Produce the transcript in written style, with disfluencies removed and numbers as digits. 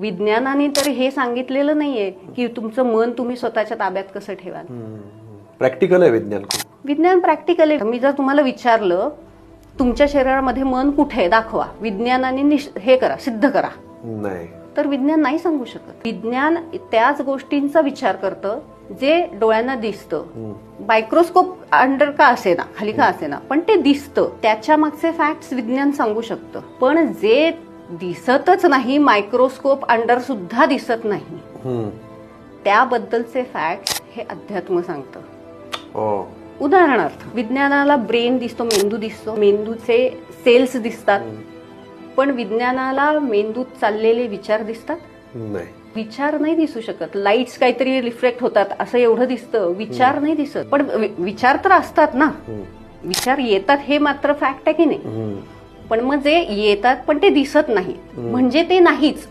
विज्ञानाने तर हे सांगितलेलं नाहीये की तुमचं मन तुम्ही स्वतःच्या ताब्यात कसं ठेवाल. प्रॅक्टिकल आहे विज्ञान खूप. विज्ञान प्रॅक्टिकल आहे. मी जर तुम्हाला विचारलं तुमच्या शरीरामध्ये मन कुठे आहे दाखवा, विज्ञानाने हे करा, सिद्ध करा, नाही तर विज्ञान नाही सांगू शकत. विज्ञान त्याच गोष्टींचा विचार करतं जे डोळ्यांना दिसतं. मायक्रोस्कोप अंडर का असेना, खाली का असेना, पण ते दिसतं. त्याच्या मागचे फॅक्ट्स विज्ञान सांगू शकतं. पण जे दिसतच नाही, मायक्रोस्कोप अंडर सुद्धा दिसत नाही, त्याबद्दलचे फॅक्ट्स हे अध्यात्म सांगतं. उदाहरणार्थ विज्ञानाला ब्रेन दिसतो, मेंदू दिसतो, मेंदूचे सेल्स दिसतात, पण विज्ञानाला मेंदूत चाललेले विचार दिसतात नाही. विचार नाही दिसू शकत. लाईट्स काहीतरी रिफ्लेक्ट होतात असं एवढं दिसतं, विचार नाही दिसत. पण विचार तर असतात ना, विचार येतात हे मात्र फॅक्ट आहे की नाही. पण मग जे येतात पण ते दिसत नाही म्हणजे ते नाहीच